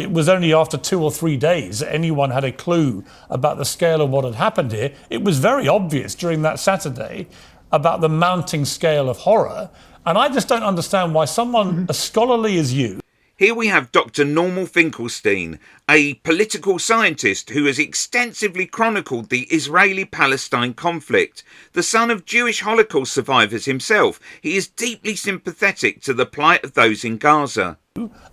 it was only after 2 or 3 days that anyone had a clue about the scale of what had happened here. It was very obvious during that Saturday about the mounting scale of horror. And I just don't understand why someone as scholarly as you... Here we have Dr Norman Finkelstein, a political scientist who has extensively chronicled the Israeli-Palestine conflict. The son of Jewish Holocaust survivors himself, he is deeply sympathetic to the plight of those in Gaza.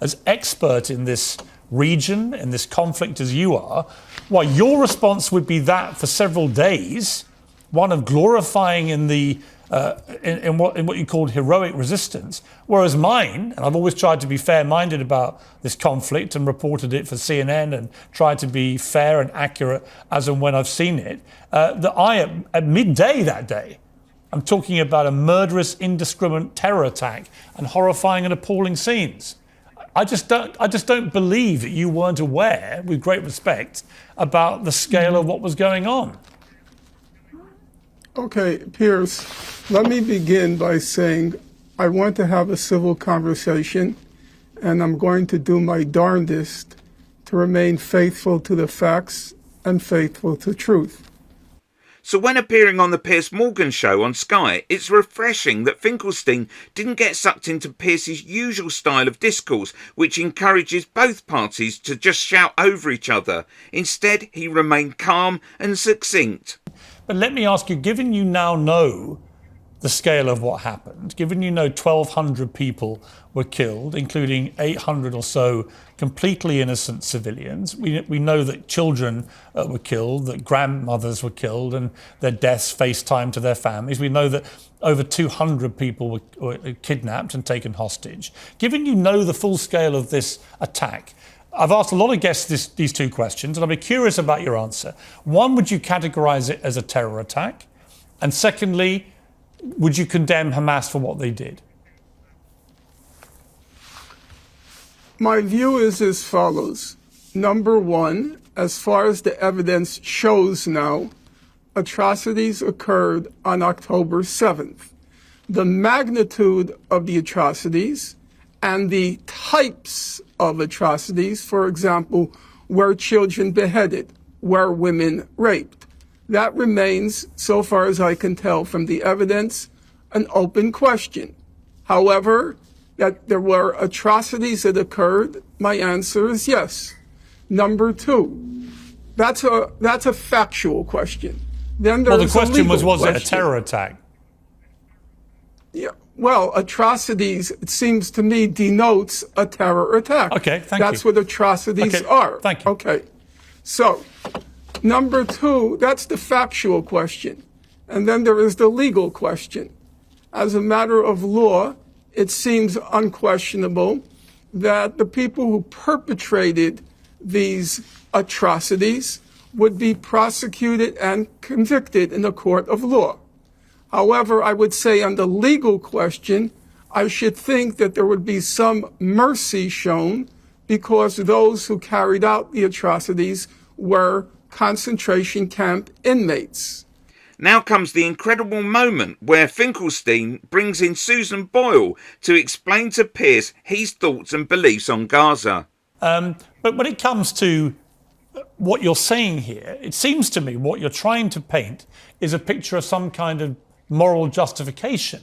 As expert in this region, in this conflict as you are, why your response would be that for several days, one of glorifying in the in what you called heroic resistance, whereas mine, and I've always tried to be fair-minded about this conflict and reported it for CNN and tried to be fair and accurate as and when I've seen it, that I, at midday that day, I'm talking about a murderous, indiscriminate terror attack and horrifying and appalling scenes. I just don't believe that you weren't aware, with great respect, about the scale of what was going on. Okay, Piers, let me begin by saying I want to have a civil conversation, and I'm going to do my darndest to remain faithful to the facts and faithful to truth. So when appearing on the Piers Morgan show on Sky, it's refreshing that Finkelstein didn't get sucked into Piers's usual style of discourse, which encourages both parties to just shout over each other. Instead, he remained calm and succinct. But let me ask you, given you now know the scale of what happened, given you know 1,200 people were killed, including 800 or so completely innocent civilians, we know that children were killed, that grandmothers were killed and their deaths FaceTime to their families. We know that over 200 people were kidnapped and taken hostage. Given you know the full scale of this attack, I've asked a lot of guests these two questions, and I'll be curious about your answer. One, would you categorize it as a terror attack? And secondly, would you condemn Hamas for what they did? My view is as follows. Number one, as far as the evidence shows now, atrocities occurred on October 7th. The magnitude of the atrocities and the types of atrocities, for example, were children beheaded, were women raped. That remains, so far as I can tell from the evidence, an open question. However, that there were atrocities that occurred, my answer is yes. Number two, that's a factual question. Then there's the question was question. it a terror attack? Yeah. Well, atrocities, it seems to me, denotes a terror attack. Okay, thank you. That's what atrocities are. Thank you. Okay. So, number two, that's the factual question. And then there is the legal question. As a matter of law, it seems unquestionable that the people who perpetrated these atrocities would be prosecuted and convicted in a court of law. However, I would say on the legal question, I should think that there would be some mercy shown because those who carried out the atrocities were concentration camp inmates. Now comes the incredible moment where Finkelstein brings in Susan Boyle to explain to Piers his thoughts and beliefs on Gaza. But when it comes to what you're saying here, it seems to me what you're trying to paint is a picture of some kind of moral justification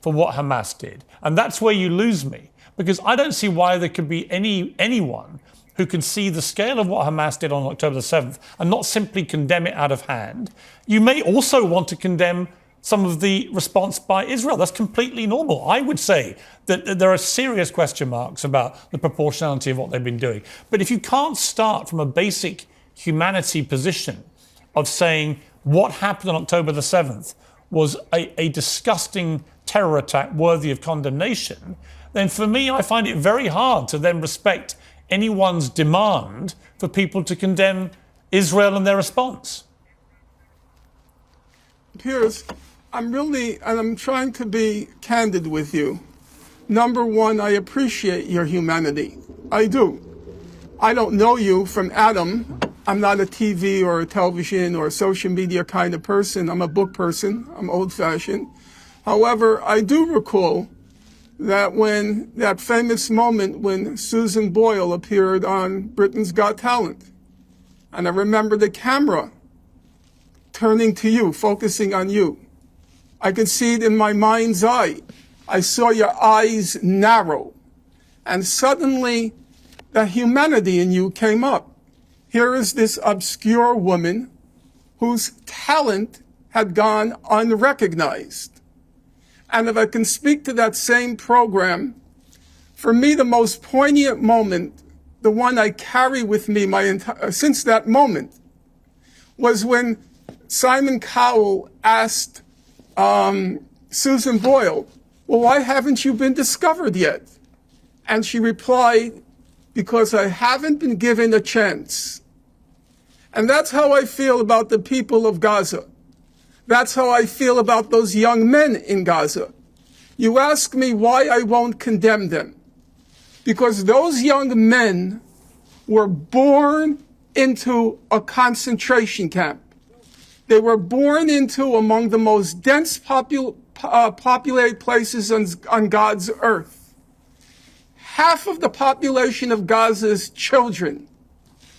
for what Hamas did. And that's where you lose me, because I don't see why there could be anyone who can see the scale of what Hamas did on October the 7th and not simply condemn it out of hand. You may also want to condemn some of the response by Israel. That's completely normal. I would say that there are serious question marks about the proportionality of what they've been doing. But if you can't start from a basic humanity position of saying what happened on October the 7th was a disgusting terror attack worthy of condemnation, then for me, I find it very hard to then respect anyone's demand for people to condemn Israel and their response. Piers, I'm trying to be candid with you. Number one, I appreciate your humanity. I do. I don't know you from Adam. I'm not a TV or a television or a social media kind of person. I'm a book person. I'm old-fashioned. However, I do recall that when that famous moment when Susan Boyle appeared on Britain's Got Talent, and I remember the camera turning to you, focusing on you. I could see it in my mind's eye. I saw your eyes narrow, and suddenly the humanity in you came up. Here is this obscure woman whose talent had gone unrecognized. And if I can speak to that same program, for me, the most poignant moment, the one I carry with me since that moment, was when Simon Cowell asked Susan Boyle, well, why haven't you been discovered yet? And she replied, because I haven't been given a chance. And that's how I feel about the people of Gaza. That's how I feel about those young men in Gaza. You ask me why I won't condemn them. Because those young men were born into a concentration camp. They were born into among the most dense populated places on God's earth. Half of the population of Gaza is children.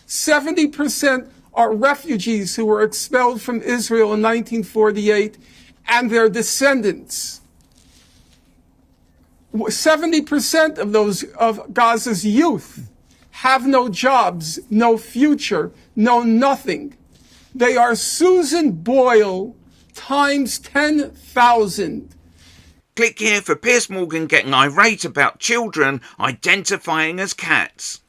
70% are refugees who were expelled from Israel in 1948 and their descendants. 70% of Gaza's youth have no jobs, no future, no nothing. They are Susan Boyle times 10,000. Click here for Piers Morgan getting irate about children identifying as cats.